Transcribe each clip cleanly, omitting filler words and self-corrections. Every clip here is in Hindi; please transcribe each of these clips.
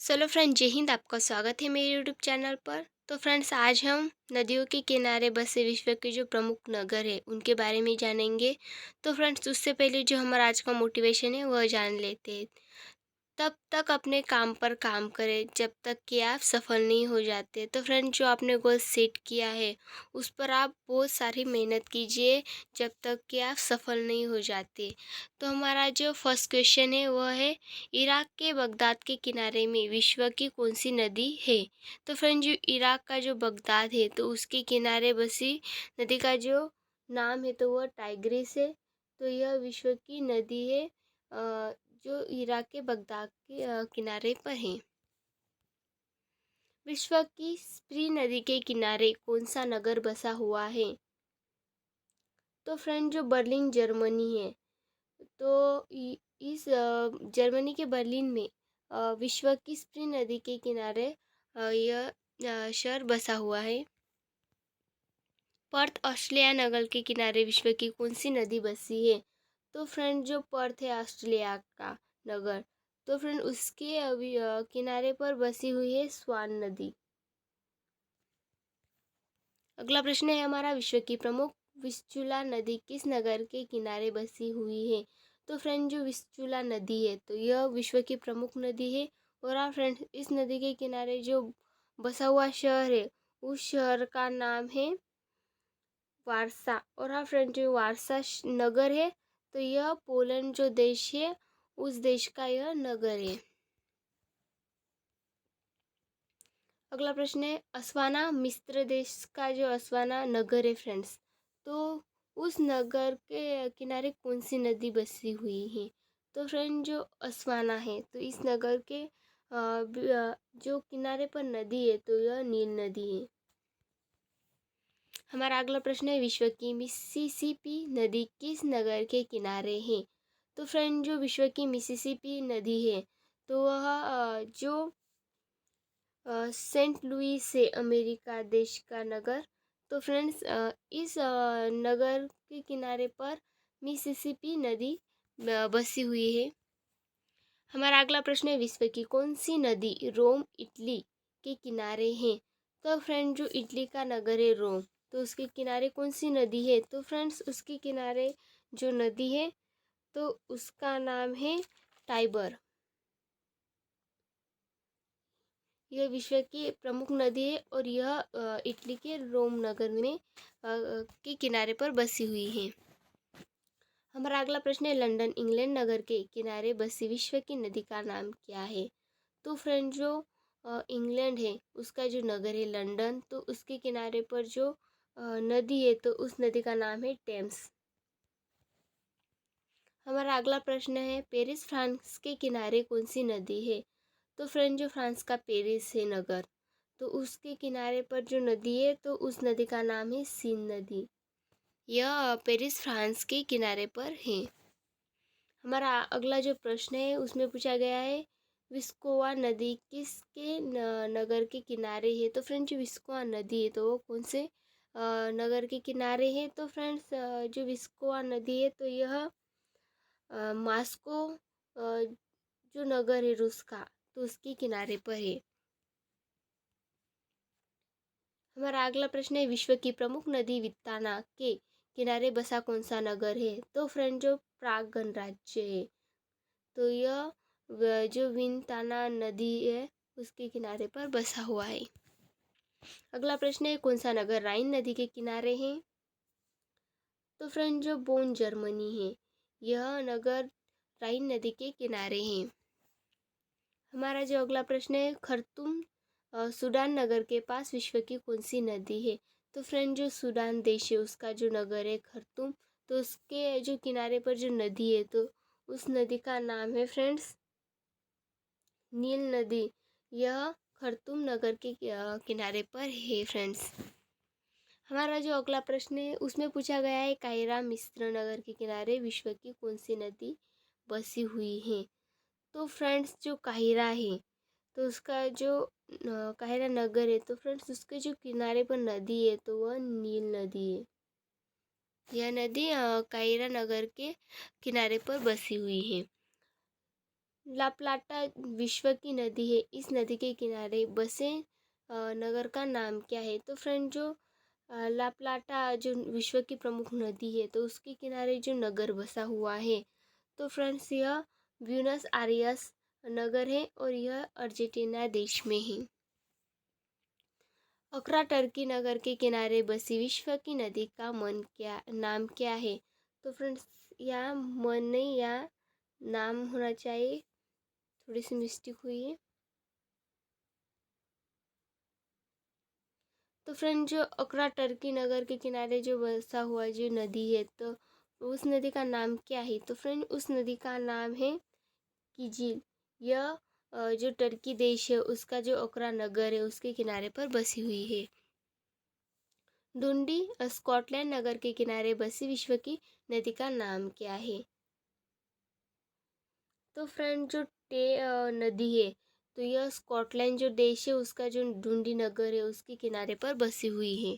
चलो फ्रेंड, जय हिंद। आपका स्वागत है मेरे यूट्यूब चैनल पर। तो फ्रेंड्स, आज हम नदियों के किनारे बसे विश्व के जो प्रमुख नगर है उनके बारे में जानेंगे। तो फ्रेंड्स, उससे पहले जो हमारा आज का मोटिवेशन है वह जान लेते हैं। तब तक अपने काम पर काम करें जब तक कि आप सफल नहीं हो जाते। तो फ्रेंड, जो आपने गोल सेट किया है उस पर आप बहुत सारी मेहनत कीजिए जब तक कि आप सफल नहीं हो जाते। तो हमारा जो फर्स्ट क्वेश्चन है वह है, इराक के बगदाद के किनारे में विश्व की कौन सी नदी है? तो फ्रेंड, जो इराक का जो बगदाद है तो उसके किनारे बसी नदी का जो नाम है तो वह टाइग्रिस है। तो यह विश्व की नदी है जो इराक के बगदाद के किनारे पर है। विश्व की स्प्री नदी के किनारे कौन सा नगर बसा हुआ है? तो फ्रेंड, जो बर्लिन जर्मनी है, तो इस जर्मनी के बर्लिन में विश्व की स्प्री नदी के किनारे यह शहर बसा हुआ है। पर्थ ऑस्ट्रेलिया नगर के किनारे विश्व की कौन सी नदी बसी है? तो फ्रेंड, जो पर्थ है ऑस्ट्रेलिया का नगर, तो फ्रेंड उसके अभी किनारे पर बसी हुई है स्वान नदी। अगला प्रश्न है हमारा, विश्व की प्रमुख विस्चुला नदी किस नगर के किनारे बसी हुई है? तो फ्रेंड, जो विस्चुला नदी है तो यह विश्व की प्रमुख नदी है। और हाँ फ्रेंड, इस नदी के किनारे जो बसा हुआ शहर है उस शहर का नाम है वारसा। और हाँ फ्रेंड, जो वारसा नगर है तो यह पोलैंड जो देश है उस देश का यह नगर है। अगला प्रश्न है, अस्वाना मिस्र देश का जो अस्वाना नगर है फ्रेंड्स, तो उस नगर के किनारे कौन सी नदी बसी हुई है? तो फ्रेंड, जो अस्वाना है तो इस नगर के जो किनारे पर नदी है तो यह नील नदी है। हमारा अगला प्रश्न है, विश्व की मिसिसिपी नदी किस नगर के किनारे है? तो फ्रेंड, जो विश्व की मिसिसिपी नदी है तो वह जो सेंट लुइस है अमेरिका देश का नगर। तो फ्रेंड्स, इस नगर के किनारे पर मिसिसिपी नदी बसी हुई है। हमारा अगला प्रश्न है, विश्व की कौन सी नदी रोम इटली के किनारे है? तो फ्रेंड, जो इटली का नगर है रोम, तो उसके किनारे कौन सी नदी है? तो फ्रेंड्स, उसके किनारे जो नदी है तो उसका नाम है टाइबर। यह विश्व की प्रमुख नदी है और यह इटली के रोम नगर में के किनारे पर बसी हुई है। हमारा अगला प्रश्न है, लंदन इंग्लैंड नगर के किनारे बसी विश्व की नदी का नाम क्या है? तो फ्रेंड, जो इंग्लैंड है उसका जो नगर है लंदन, तो उसके किनारे पर जो नदी है तो उस नदी का नाम है टेम्स। हमारा अगला प्रश्न है, पेरिस फ्रांस के किनारे कौन सी नदी है? तो फ्रेंड, जो फ्रांस का पेरिस है नगर, तो उसके किनारे पर जो नदी है तो उस नदी का नाम है सीन नदी। यह पेरिस फ्रांस के किनारे पर है। हमारा अगला जो प्रश्न है उसमें पूछा गया है, विस्कोवा नदी किसके नगर के किनारे है? तो फ्रेंड्स, जो विस्कोवा नदी है तो वो कौन से नगर के किनारे है? तो फ्रेंड्स, जो विस्कोवा नदी है तो यह मास्को जो नगर है रूस का, तो उसके किनारे पर है। हमारा अगला प्रश्न है, विश्व की प्रमुख नदी वित्ताना के किनारे बसा कौन सा नगर है? तो फ्रेंड, जो प्राग गणराज्य है तो यह जो विंताना नदी है उसके किनारे पर बसा हुआ है। अगला प्रश्न है, कौन सा नगर राइन नदी के किनारे है? तो फ्रेंड, जो बोन जर्मनी है यह नगर राइन नदी के किनारे है। हमारा जो अगला प्रश्न है, खर्तुम सूडान नगर के पास विश्व की कौन सी नदी है? तो फ्रेंड, जो सूडान देश है उसका जो नगर है खर्तुम, तो उसके जो किनारे पर जो नदी है तो उस नदी का नाम है फ्रेंड्स नील नदी। यह खर्तुम नगर के किनारे पर है फ्रेंड्स। हमारा जो अगला प्रश्न है उसमें पूछा गया है, कायरा मिस्र नगर के किनारे विश्व की कौन सी नदी बसी हुई है? तो फ्रेंड्स, जो काहिरा है तो उसका जो काहिरा नगर है तो फ्रेंड्स उसके जो किनारे पर नदी है तो वह नील नदी है। यह नदी काहिरा नगर के किनारे पर बसी हुई है। ला प्लाटा विश्व की नदी है, इस नदी के किनारे बसे नगर का नाम क्या है? तो फ्रेंड जो ला प्लाटा जो विश्व की प्रमुख नदी है, तो उसके किनारे जो नगर बसा हुआ है, तो फ्रेंड्स यह ब्यूनस आयर्स नगर है और यह अर्जेंटीना देश में है। अक्रा टर्की नगर के किनारे बसी विश्व की नदी का नाम क्या है? तो फ्रेंड्स यहाँ मन नहीं, यहाँ नाम होना चाहिए, थोड़ी सी मिस्टेक हुई है। तो फ्रेंड जो अक्रा टर्की नगर के किनारे जो बसा हुआ जो नदी है, तो उस नदी का नाम क्या है? तो फ्रेंड उस नदी का नाम है किजिल। यह जो टर्की देश है उसका जो अक्रा नगर है उसके किनारे पर बसी हुई है। डुंडी स्कॉटलैंड नगर के किनारे बसी विश्व की नदी का नाम क्या है? तो फ्रेंड जो नदी है, तो यह स्कॉटलैंड जो देश है उसका जो डुंडी नगर है उसके किनारे पर बसी हुई है।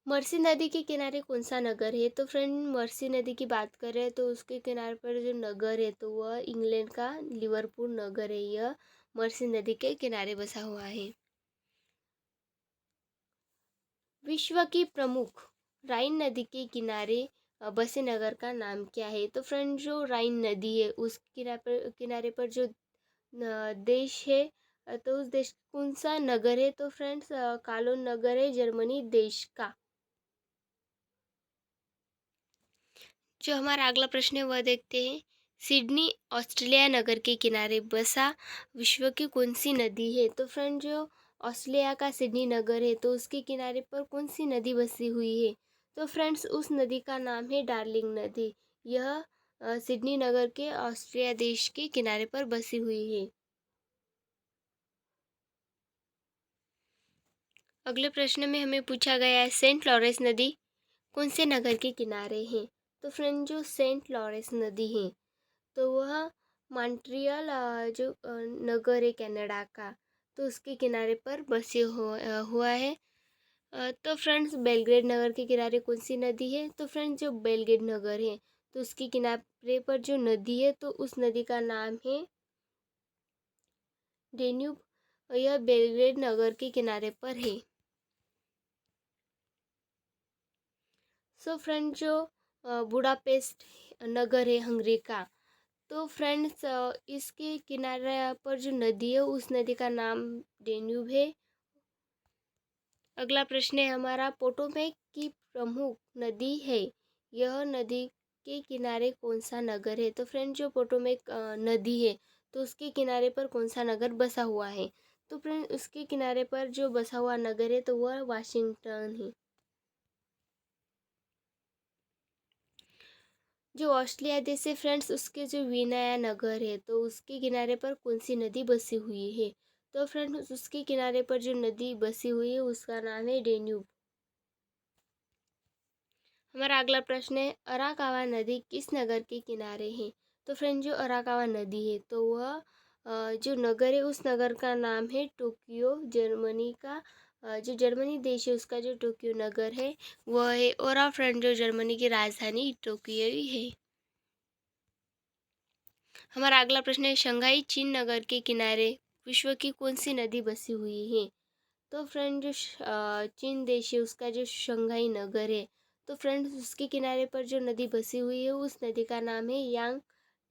मर्सी नदी के किनारे कौन सा नगर है? तो फ्रेंड मर्सी नदी की बात करें तो उसके किनारे पर जो नगर है तो वह इंग्लैंड का लिवरपूल नगर है। यह मर्सी नदी के किनारे बसा हुआ है। विश्व की प्रमुख राइन नदी के किनारे बसे नगर का नाम क्या है? तो फ्रेंड जो राइन नदी है उस किनारे पर जो देश है, तो उस देश कौन सा नगर है? तो फ्रेंड्स कालोन नगर है जर्मनी देश का। जो हमारा अगला प्रश्न है वह देखते हैं। सिडनी ऑस्ट्रेलिया नगर के किनारे बसा विश्व की कौन सी नदी है? तो फ्रेंड जो ऑस्ट्रेलिया का सिडनी नगर है तो उसके किनारे पर कौन सी नदी बसी हुई है? तो फ्रेंड्स उस नदी का नाम है डार्लिंग नदी। यह सिडनी नगर के ऑस्ट्रेलिया देश के किनारे पर बसी हुई है। अगले प्रश्न में हमें पूछा गया है सेंट लॉरेंस नदी कौन से नगर के किनारे है? तो फ्रेंड जो सेंट लॉरेंस नदी है तो वह मॉन्ट्रियल जो नगर है कनाडा का, तो उसके किनारे पर बसे हुआ है। तो फ्रेंड्स बेलग्रेड नगर के किनारे कौन सी नदी है? तो फ्रेंड्स जो बेलग्रेड नगर है तो उसके किनारे पर जो नदी है तो उस नदी का नाम है डेन्यूब। यह बेलग्रेड नगर के किनारे पर है। सो फ्रेंड जो बुडापेस्ट नगर है हंगरी का, तो फ्रेंड्स इसके किनारे पर जो नदी है उस नदी का नाम डेन्यूब है। अगला प्रश्न है हमारा पोटोमेक की प्रमुख नदी है, यह नदी के किनारे कौन सा नगर है? तो फ्रेंड जो पोटोमेक नदी है तो उसके किनारे पर कौन सा नगर बसा हुआ है? तो फ्रेंड उसके किनारे पर जो बसा हुआ नगर है तो वह वाशिंगटन है। जो ऑस्ट्रेलिया देश है फ्रेंड्स उसके जो विनाया नगर है तो उसके किनारे पर कौन सी नदी बसी हुई है? तो फ्रेंड्स उसके किनारे पर जो नदी बसी हुई है उसका नाम है डेन्यूब। हमारा अगला प्रश्न है अराकावा नदी किस नगर के किनारे है? तो फ्रेंड जो अराकावा नदी है तो वह जो नगर है उस नगर का नाम है टोक्यो जर्मनी का। जो जर्मनी देश है उसका जो टोक्यो नगर है वह है, और फ्रेंड जो जर्मनी की राजधानी टोक्यो ही है। हमारा अगला प्रश्न है शंघाई चीन नगर के किनारे विश्व की कौन सी नदी बसी हुई है? तो फ्रेंड जो चीन देश है उसका जो शंघाई नगर है तो फ्रेंड्स उसके किनारे पर जो नदी बसी हुई है उस नदी का नाम है यांग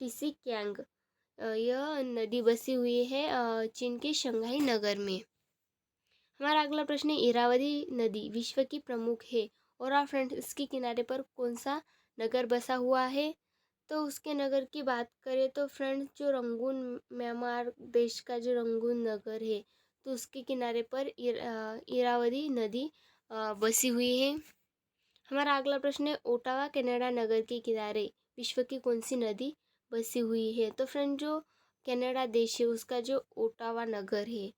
टिसी क्यांग। यह नदी बसी हुई है चीन के शंघाई नगर में। हमारा अगला प्रश्न है इरावदी नदी विश्व की प्रमुख है, और फ्रेंड्स इसके किनारे पर कौन सा नगर बसा हुआ है? तो उसके नगर की बात करें तो फ्रेंड्स जो रंगून म्यांमार देश का जो रंगून नगर है तो उसके किनारे पर इरावदी नदी बसी हुई है। हमारा अगला प्रश्न है ओटावा कनाडा नगर के किनारे विश्व की कौन सी नदी बसी हुई है? तो फ्रेंड जो कनाडा देश है उसका जो ओटावा नगर है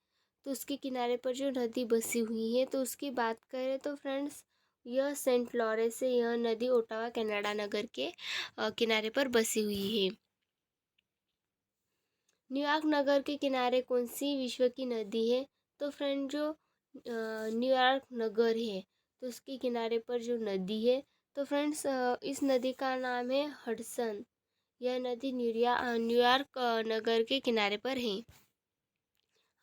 तो उसके किनारे पर जो नदी बसी हुई है तो उसकी बात करें तो फ्रेंड्स यह सेंट लॉरेंस से यह नदी ओटावा कनाडा नगर के किनारे पर बसी हुई है। न्यूयॉर्क नगर के किनारे कौन सी विश्व की नदी है? तो फ्रेंड जो न्यूयॉर्क नगर है तो उसके किनारे पर जो नदी है तो फ्रेंड्स इस नदी का नाम है हडसन। यह नदी न्यूयॉर्क नगर के किनारे पर है।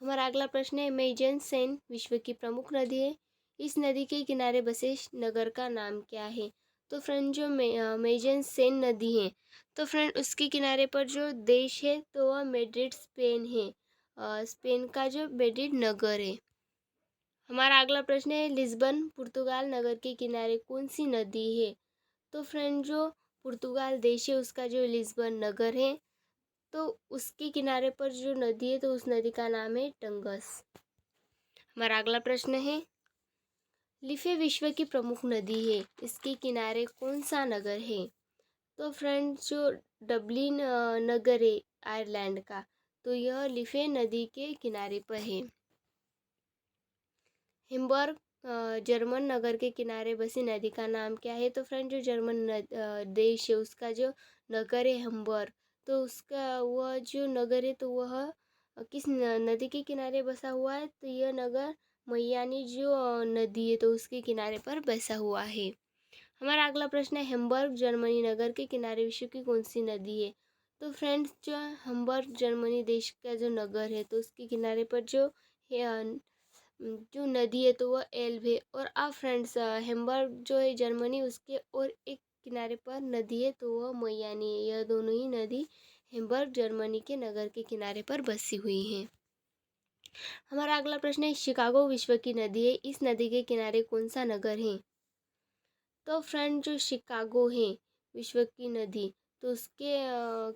हमारा अगला प्रश्न है मेजन सेन विश्व की प्रमुख नदी है। इस नदी के किनारे बसे नगर का नाम क्या है? तो फ्रेंड जो मेजन सेन नदी है, तो फ्रेंड उसके किनारे पर जो देश है तो वह मैड्रिड स्पेन है। स्पेन का जो मैड्रिड नगर है। हमारा अगला प्रश्न है लिस्बन पुर्तगाल नगर के किनारे कौन सी नदी है? तो फ्रेंड जो पुर्तगाल देश है उसका जो लिस्बन नगर है, तो उसके किनारे पर जो नदी है तो उस नदी का नाम है टंगस। हमारा अगला प्रश्न है लिफे विश्व की प्रमुख नदी है, इसके किनारे कौन सा नगर है? तो फ्रेंड जो डबलिन नगर है आयरलैंड का, तो यह लिफे नदी के किनारे पर है। हिम्बर्ग जर्मन नगर के किनारे बसी नदी का नाम क्या है? तो फ्रेंड जो जर्मन देश है उसका जो नगर है हम्बर्ग, तो उसका वह जो नगर है तो वह किस नदी के किनारे बसा हुआ है? तो यह नगर मैयानी जो नदी है तो उसके किनारे पर बसा हुआ है। हमारा अगला प्रश्न है हम्बर्ग जर्मनी नगर के किनारे विश्व की कौन सी नदी है? तो फ्रेंड्स जो हम्बर्ग जर्मनी देश का जो नगर है तो उसके किनारे पर जो है जो नदी है तो वह एल्ब है। और आप फ्रेंड्स हेम्बर्ग जो है जर्मनी उसके और एक किनारे पर नदी है तो वह मैयानी है। यह दोनों ही नदी हेम्बर्ग जर्मनी के नगर के किनारे पर बसी हुई हैं। हमारा अगला प्रश्न है शिकागो विश्व की नदी है, इस नदी के किनारे कौन सा नगर है? तो फ्रेंड जो शिकागो है विश्व की नदी, तो उसके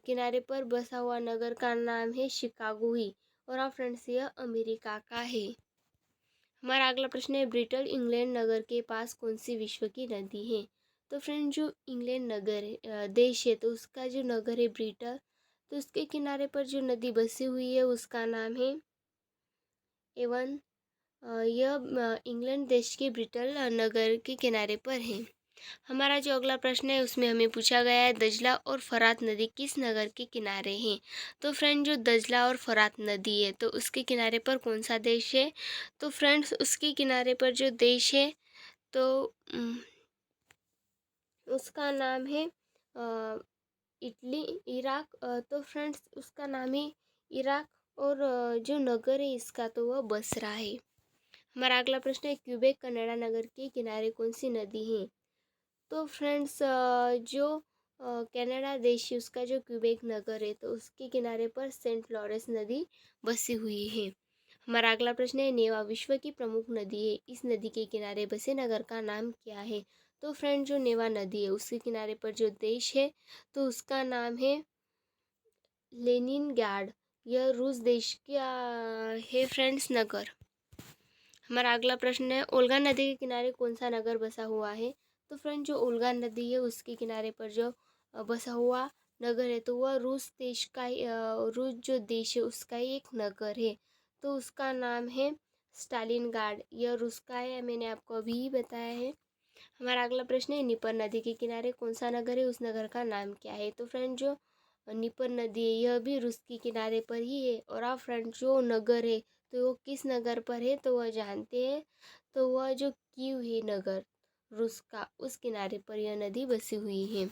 किनारे पर बसा हुआ नगर का नाम है शिकागो ही। और आप फ्रेंड्स यह अमेरिका का है। हमारा अगला प्रश्न है ब्रिटल इंग्लैंड नगर के पास कौन सी विश्व की नदी है? तो फ्रेंड जो इंग्लैंड नगर है देश है तो उसका जो नगर है ब्रिटल, तो उसके किनारे पर जो नदी बसी हुई है उसका नाम है एवन। यह इंग्लैंड देश के ब्रिटल नगर के किनारे पर है। हमारा जो अगला प्रश्न है उसमें हमें पूछा गया है दजला और फरात नदी किस नगर के किनारे हैं? तो फ्रेंड जो दजला और फरात नदी है तो उसके किनारे पर कौन सा देश है? तो फ्रेंड्स उसके किनारे पर जो देश है तो उसका नाम है इटली इराक। तो फ्रेंड्स उसका नाम है इराक। और जो नगर है इसका तो वह बसरा है। हमारा अगला प्रश्न है क्यूबेक कनाडा नगर के किनारे कौन सी नदी है? तो फ्रेंड्स जो कनाडा देश है उसका जो क्यूबेक नगर है तो उसके किनारे पर सेंट लॉरेंस नदी बसी हुई है। हमारा अगला प्रश्न है नेवा विश्व की प्रमुख नदी है, इस नदी के किनारे बसे नगर का नाम क्या है? तो फ्रेंड जो नेवा नदी है उसके किनारे पर जो देश है तो उसका नाम है लेनिनग्राड। यह रूस देश का है फ्रेंड्स नगर। हमारा अगला प्रश्न है ओल्गा नदी के किनारे कौन सा नगर बसा हुआ है? तो फ्रेंड जो ओल्गा नदी है उसके किनारे पर जो बसा हुआ नगर है तो वह रूस देश का रूस जो देश है उसका ही एक नगर है, तो उसका नाम है स्टालिनग्राड। यह रूस का है, मैंने आपको अभी ही बताया है। हमारा अगला प्रश्न है निपर नदी के किनारे कौन सा नगर है, उस नगर का नाम क्या है? तो फ्रेंड जो निपर नदी है यह भी रूस के किनारे पर ही है। और आप फ्रेंड जो नगर है तो वो किस नगर पर है तो वह जानते हैं, तो वह जो कीव है नगर रूस का उस किनारे पर यह नदी बसी हुई है।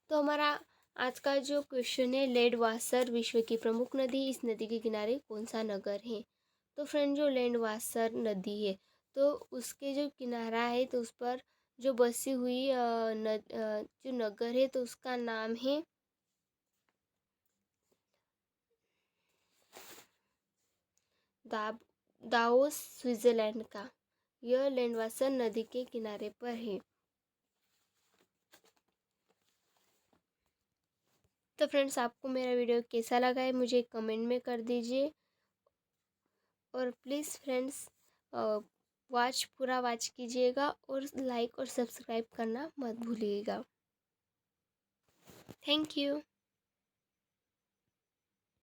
तो हमारा आज का जो क्वेश्चन है लैंडवासर विश्व की प्रमुख नदी, इस नदी के किनारे कौन सा नगर है? तो फ्रेंड जो लैंडवासर नदी है तो उसके जो किनारा है तो उस पर जो बसी हुई जो नगर है तो उसका नाम है दाओस स्विट्जरलैंड का। यह लैंडवासर नदी के किनारे पर है। तो फ्रेंड्स आपको मेरा वीडियो कैसा लगा है मुझे कमेंट में कर दीजिए। और प्लीज़ फ्रेंड्स पूरा वॉच कीजिएगा और लाइक और सब्सक्राइब करना मत भूलिएगा। Thank you.